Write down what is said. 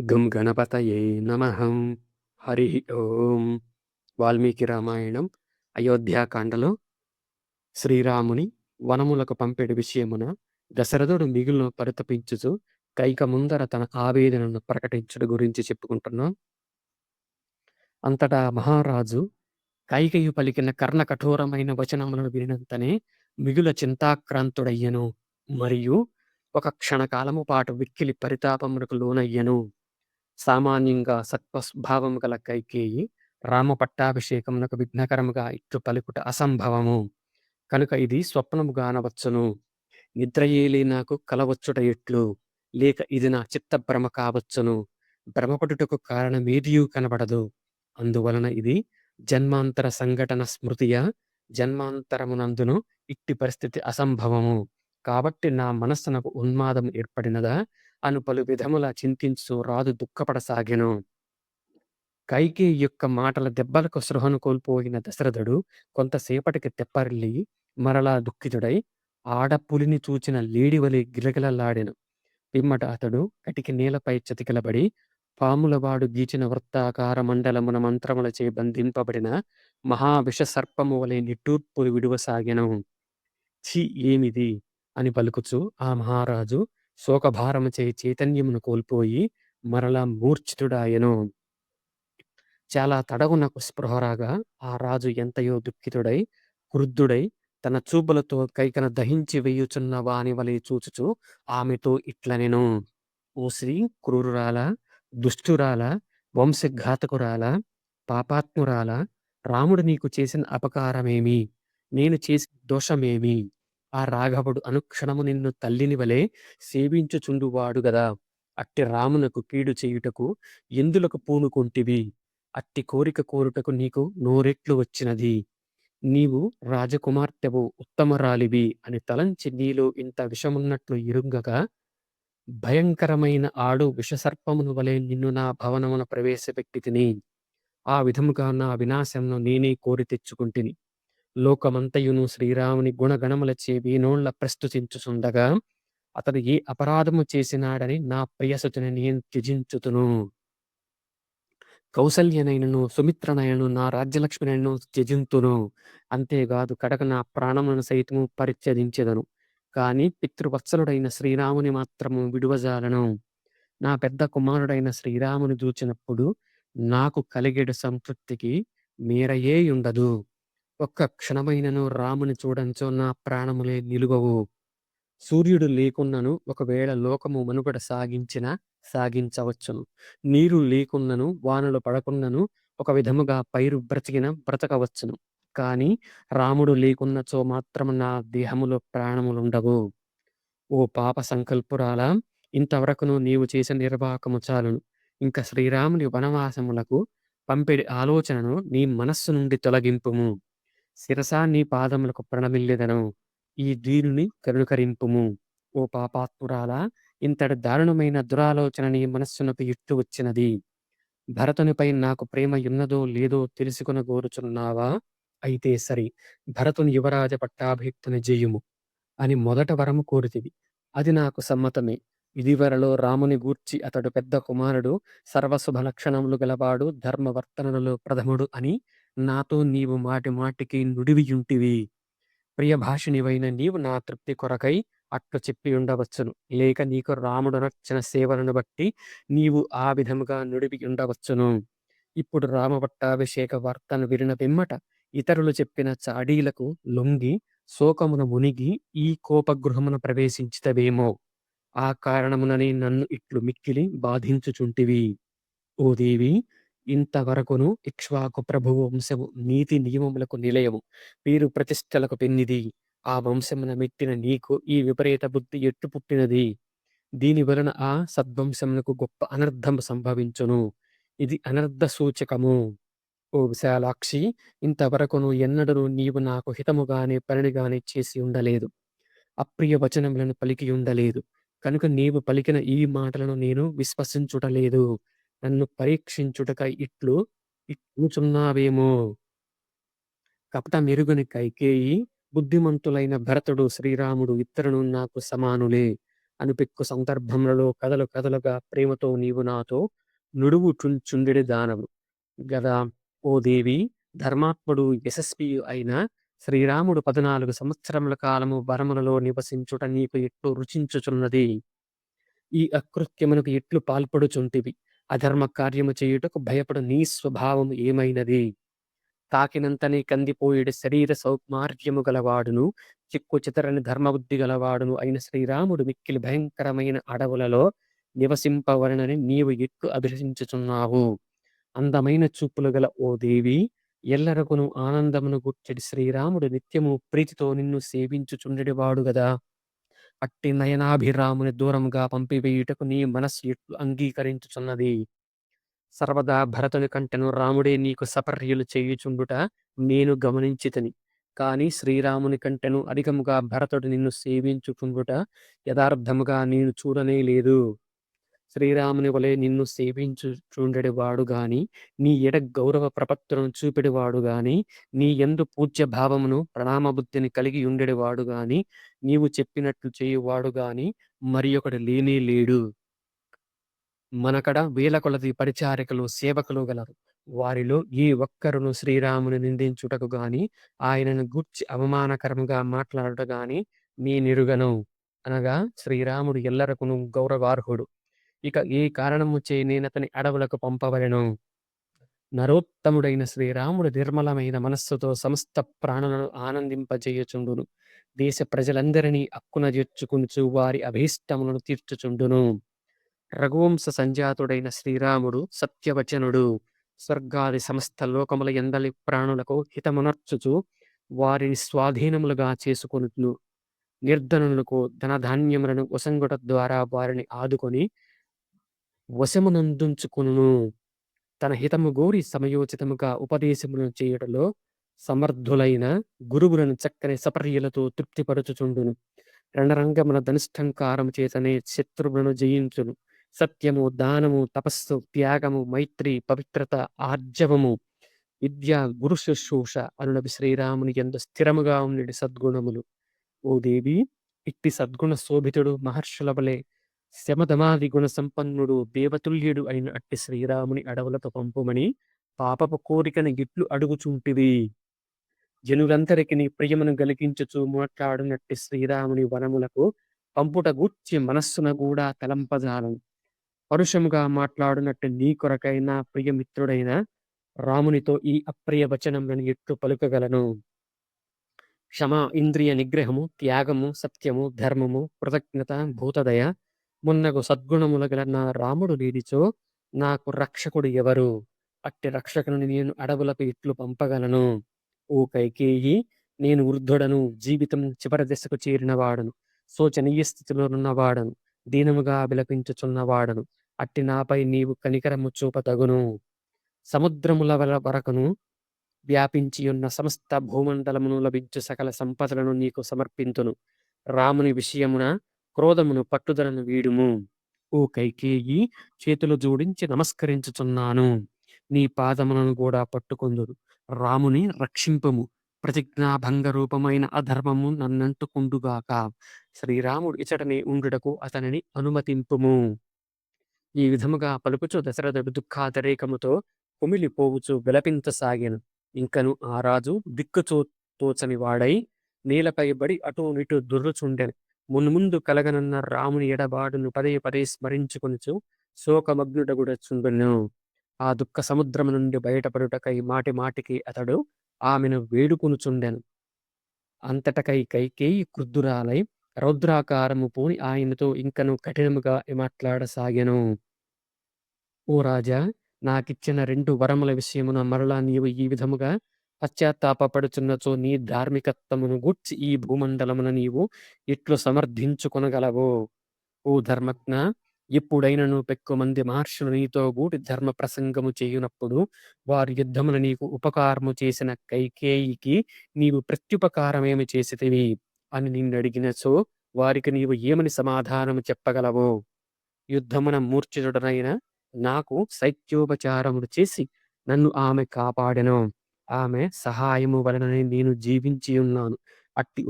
గం గణపతయే నమః. హరి ఓం. వాల్మీకి రామాయణం అయోధ్యాకాండలో శ్రీరాముని వనములకు పంపెడు విషయమున దశరథుడు మిగులును పరితపించుచు కైక ముందర తన ఆవేదనను ప్రకటించుట గురించి చెప్పుకుంటున్నాం. అంతటా మహారాజు కైకయు పలికిన కర్ణ కఠోరమైన వచనములను వినినంతనే మిగుల చింతాక్రాంతుడయ్యెను. మరియు ఒక క్షణకాలము పాటు మిక్కిలి పరితాపమునకు లోనయ్యెను. సామాన్యంగా సత్వస్వభావము గల కైకేయి రామ పట్టాభిషేకమునకు విఘ్నకరముగా ఇట్లు పలుకుట అసంభవము. కనుక ఇది స్వప్నము గానవచ్చును. నిద్రయేలి నాకు కలవచ్చుట ఎట్లు? లేక ఇది నా చిత్తభ్రమ కావచ్చును. భ్రమపడుటకు కారణమేదియూ కనబడదు. అందువలన ఇది జన్మాంతర సంఘటన స్మృతియా? జన్మాంతరమునందును ఇట్టి పరిస్థితి అసంభవము. కాబట్టి నా మనస్సునకు ఉన్మాదం ఏర్పడినదా? అను పలు విధముల చింతించు రాజు దుఃఖపడసాగెను. కైకేయి యొక్క మాటల దెబ్బలకు సృహను కోల్పోయిన దశరథుడు కొంతసేపటికి తెప్పరిల్లి మరలా దుఃఖితుడై ఆడపులిని చూచిన లేడివలె గిలగిలలాడెను. పిమ్మట అతడు కటికి నేలపై చతికిలబడి పాములవాడు గీచిన వృత్తాకార మండలమున మంత్రములచే బంధింపబడిన మహావిష సర్పము వలె నిట్టూర్పులు విడువసాగెను. ఛీ, ఏమిది అని పలుకుచు ఆ మహారాజు శోకభారముచే చైతన్యమును కోల్పోయి మరలా మూర్ఛితుడాయెను. చాలా తడవునకు స్పృహరాగా ఆ రాజు ఎంతయో దుఃఖితుడై క్రుద్ధుడై తన చూపులతో కైకను దహించి వేయుచున్న వాని వలె చూచుచు ఆమెతో ఇట్లనెను. ఓ శ్రీ క్రూరురాల, దుష్టురాల, వంశఘాతకురాల, పాపాత్మురాల, రాముడు నీకు చేసిన అపకారమేమి? నేను చేసిన దోషమేమి? ఆ రాఘవుడు అనుక్షణము నిన్ను తల్లిని వలె సేవించుచుండువాడు గదా. అట్టి రామునకు కీడు చేయుటకు ఎందులకు పూనుకొంటివి? అట్టి కోరిక కోరుటకు నీకు నోరెట్లు వచ్చినది? నీవు రాజకుమార్తెవు, ఉత్తమరాలివి అని తలంచి నీలో ఇంత విషమున్నట్లు ఎరుంగగా భయంకరమైన ఆడు విషసర్పమును వలె నిన్ను నా భవనమున ప్రవేశపెట్టి తిని. ఆ విధముగా నా వినాశమును నేనే కోరి తెచ్చుకుంటిని. లోకమంతయును శ్రీరాముని గుణగణములచే వీనోళ్ల ప్రస్తుతించుచుండగా అతడు ఏ అపరాధము చేసినాడని నా ప్రియసుతుని నేను త్యజించుతును. కౌసల్యనైనను సుమిత్రనైనను నా రాజ్యలక్ష్మినైనను త్యజింతును. అంతేగాదు కడక నా ప్రాణములను సైతము పరిత్యజించెదను. కాని పితృవత్సలుడైన శ్రీరాముని మాత్రము విడువజాలను. నా పెద్ద కుమారుడైన శ్రీరాముని చూచినప్పుడు నాకు కలిగెడు సంతృప్తికి మేరయేయుండదు. ఒక్క క్షణమైనను రాముని చూడంచో నా ప్రాణములే నిలువవు. సూర్యుడు లేకున్నను ఒకవేళ లోకము మనుగడ సాగించవచ్చును. నీరు లేకున్నను వానలు పడకున్నను ఒక విధముగా పైరు బ్రతకవచ్చును. కాని రాముడు లేకున్నచో మాత్రము నా దేహములో ప్రాణములుండవు. ఓ పాప సంకల్పురాలా, ఇంతవరకును నీవు చేసిన నిర్వాకము చాలును. ఇంక శ్రీరాముని వనవాసములకు పంపెడి ఆలోచనను నీ మనస్సు నుండి తొలగింపుము. శిరసా నీ పాదములకు ప్రణమిల్లెదను. ఈ దీనుని కరుణకరింపుము. ఓ పాపాత్మురాలా, ఇంతటి దారుణమైన దురాలోచన నీ మనస్సునకు ఇట్టు వచ్చినది. భరతునిపై నాకు ప్రేమ యున్నదో లేదో తెలుసుకొనగోరుచున్నావా? అయితే సరి, భరతుని యువరాజ పట్టాభిషిక్తుని జేయుము అని మొదట వరము కోరితివి. అది నాకు సమ్మతమే. ఇదివరలో రాముని గూర్చి అతడు పెద్ద కుమారుడు, సర్వశుభ లక్షణములు గలవాడు, ధర్మవర్తనలలో ప్రథముడు అని నాతో నీవు మాటి మాటికి నుడివియుంటివి. ప్రియభాషిణివైన నీవు నా తృప్తి కొరకై అట్లు చెప్పి ఉండవచ్చును. లేక నీకు రాముడు నచ్చిన సేవలను బట్టి నీవు ఆ విధముగా నుడివి ఉండవచ్చును. ఇప్పుడు రామ పట్టాభిషేక వార్తను వినిన పిమ్మట ఇతరులు చెప్పిన చాడీలకు లొంగి శోకమున మునిగి ఈ కోపగృహమున ప్రవేశించితవేమో. ఆ కారణముననే నన్ను ఇట్లు మిక్కిలి బాధించుచుంటివి. ఓ దేవి, ఇంతవరకును ఇక్ష్వాకు ప్రభువు వంశము నీతి నియమములకు నిలయము, పేరు ప్రతిష్టలకు పెన్నిది. ఆ వంశమున మెట్టిన నీకు ఈ విపరీత బుద్ధి ఎట్టు పుట్టినది? దీని వలన ఆ సద్వంశమునకు గొప్ప అనర్థము సంభవించును. ఇది అనర్థ సూచకము. ఓ విశాలాక్షి, ఇంతవరకును ఎన్నడూ నీవు నాకు హితముగానే పనిగానే చేసి ఉండలేదు. అప్రియ వచనములను పలికి ఉండలేదు. కనుక నీవు పలికిన ఈ మాటలను నేను విశ్వసించుటలేదు. నన్ను పరీక్షించుటకై ఇట్లనుచున్నావేమో. కపట మెరుగని కైకేయి, బుద్ధిమంతులైన భరతుడు, శ్రీరాముడు ఇద్దరును నాకు సమానులే. అనిపెక్కు సందర్భములలో కథలు కథలుగా ప్రేమతో నీవు నాతో నుడువు చుండెడి దానవు గదా! ఓ దేవి! ధర్మాత్ముడు యశస్వియు అయిన శ్రీరాముడు 14 సంవత్సరముల కాలము వనములలో నివసించుట నీకు ఎట్లు రుచించుచున్నది? ఈ అకృత్యమునకు ఎట్లు పాల్పడుచుంటివి? అధర్మ కార్యము చేయుటకు భయపడు నీ స్వభావము ఏమైనది? తాకినంతనే కందిపోయెడు శరీర సౌకుమార్యము గలవాడును, చిక్కు చితరని ధర్మబుద్ధి గలవాడును అయిన శ్రీరాముడు మిక్కిలి భయంకరమైన అడవులలో నివసింపవలెనని నీవు ఎట్లు అభిలషించుచున్నావు? అందమైన చూపులు గల ఓ దేవి! ఎల్లరకును ఆనందమును గూర్చెడి శ్రీరాముడు నిత్యము ప్రీతితో నిన్ను సేవించుచుండెడివాడు గదా! అట్టి నయనాభిరాముని దూరముగా పంపివేయుటకు నీ మనస్సు ఎట్లు అంగీకరించుచున్నది? సర్వదా భరతుని కంటెను రాముడే నీకు సపర్యలు చేయుచుండుట నేను గమనించితిని. కాని శ్రీరాముని కంటెను అధికముగా భరతుడు నిన్ను సేవించుచుండుట యథార్థముగా నేను చూడనే లేదు. శ్రీరాముని వలె నిన్ను సేవించుచుండెడివాడు గాని, నీ ఎడ గౌరవ ప్రపత్తులను చూపెడివాడు గాని, నీ యందు పూజ్య భావమును ప్రణామబుద్ధిని కలిగి ఉండెడివాడు గాని, నీవు చెప్పినట్లు చేయువాడు గాని మరియొకడు లేనే లేడు. మనకడ వేల కొలది పరిచారికలు, సేవకులు గలరు. వారిలో ఏ ఒక్కరును శ్రీరాముని నిందించుటకు గాని, ఆయనను గూర్చి అవమానకరముగా మాట్లాడుట గాని నేనెరుగను. అనగా శ్రీరాముడు ఎల్లరకును గౌరవార్హుడు. ఇక ఏ కారణముచే నేనతని అడవులకు పంపవలెను? నరోత్తముడైన శ్రీరాముడు నిర్మలమైన మనస్సుతో సమస్త ప్రాణులను ఆనందింపజేయుచుండును. దేశ ప్రజలందరినీ అక్కున చేర్చుకొనుచు వారి అభీష్టములను తీర్చుచుండును. రఘువంశ సంజాతుడైన శ్రీరాముడు సత్యవచనుడు. స్వర్గాది సమస్త లోకముల యందలి ప్రాణులకు హితమునర్చుచు వారిని స్వాధీనములుగా చేసుకొనును. నిర్ధనులకు ధనధాన్యములను ఒసంగుట ద్వారా వారిని ఆదుకొని వశమునందుంచుకొనును. తన హితము గోరి సమయోచితముగా ఉపదేశములను చేయుటలో సమర్థులైన గురువులను చక్కని సపర్యలతో తృప్తిపరచుచుండును. రణరంగమున ధనుష్టంకారము చేతనే శత్రువులను జయించును. సత్యము, దానము, తపస్సు, త్యాగము, మైత్రి, పవిత్రత, ఆర్జవము, విద్య, గురు శుశ్రూష అనునవి శ్రీరాముని యందు స్థిరముగా ఉండేటి సద్గుణములు. ఓ దేవి! ఇట్టి సద్గుణ శోభితుడు మహర్షుల వలె శమధమాది గుణ సంపన్నుడు దేవతుల్యుడు అయిన అట్టి శ్రీరాముని అడవులకు పంపుమని పాపపు కోరికని గిట్లు అడుగుచుంటివి. జనులందరికి నీ ప్రియమును గలిగించుచు మాట్లాడునట్టి శ్రీరాముని వనములకు పంపుట గూర్చి మనస్సున కూడా తలంపజాలను. పరుషముగా మాట్లాడునట్టు నీ కొరకైన ప్రియమిత్రుడైన రామునితో ఈ అప్రియ వచనములను ఎట్లు పలుకగలను? క్షమ, ఇంద్రియ నిగ్రహము, త్యాగము, సత్యము, ధర్మము, కృతజ్ఞత, భూతదయ మున్నగు సద్గుణముల గల నా రాముడు లేనిచో నాకు రక్షకుడు ఎవరు? అట్టి రక్షకుని నేను అడవులకు ఇట్లు పంపగలను. ఓ కైకేయి! నేను వృద్ధుడను, జీవితం చివరి దశకు చేరినవాడను, శోచనీయ స్థితిలో ఉన్నవాడను, దీనముగా విలపించుచున్నవాడను. అట్టి నాపై నీవు కనికరము చూపతగును. సముద్రముల వరకును వ్యాపించియున్న సమస్త భూమండలమును లభించు సకల సంపదలను నీకు సమర్పింతును. రాముని విషయమున క్రోధమును పట్టుదలను వీడుము. ఓ కైకేయి! చేతులు జోడించి నమస్కరించుచున్నాను. నీ పాదములను కూడా పట్టుకొందురు. రాముని రక్షింపుము. ప్రతిజ్ఞాభంగ రూపమైన అధర్మము నన్నంటుకుండుగాక. శ్రీరాముడు ఇచటనే ఉండుటకు అతనిని అనుమతింపుము. ఈ విధముగా పలుకుచు దశరథుడు దుఃఖాతిరేకముతో కుమిలిపోవుచు విలపించసాగెను. ఇంకను ఆ రాజు తోచని వాడై నేలపై బడి అటూ ఇటూ దొర్లుచుండెను. మున్ముందు కలగనున్న రాముని ఎడబాటును పదే పదే స్మరించుకొనుచు శోకమగ్నుడగుడచుండెను. ఆ దుఃఖ సముద్రము నుండి బయటపడుటకై మాటి మాటికి అతడు ఆమెను వేడుకొనుచుండెను. అంతటకై కైకేయి క్రుద్ధురాలై రౌద్రాకారము పూని ఆయనతో ఇంకను కఠినముగా మాట్లాడసాగెను. ఓ రాజా! నాకిచ్చిన 2 వరముల విషయమున మరలా నీవు ఈ విధముగా పశ్చాత్తాపపడుచున్నచో నీ ధార్మికత్వమును గూర్చి ఈ భూమండలమున నీవు ఎట్లు సమర్థించుకొనగలవో? ఓ ధర్మజ్ఞ! ఎప్పుడైనను పెక్కుమంది మహర్షులు నీతో గూడి ధర్మ ప్రసంగము చేయునప్పుడు వారి యుద్ధమున నీకు ఉపకారము చేసిన కైకేయికి నీవు ప్రత్యుపకారమేమి చేసితివి అని నిన్నడిగినచో వారికి నీవు ఏమని సమాధానము చెప్పగలవో? యుద్ధమున మూర్ఛితుడనైన నాకు శైత్యోపచారములు చేసి నన్ను ఆమె కాపాడెను. ఆమె సహాయము వలననే నేను జీవించి ఉన్నాను. అట్టి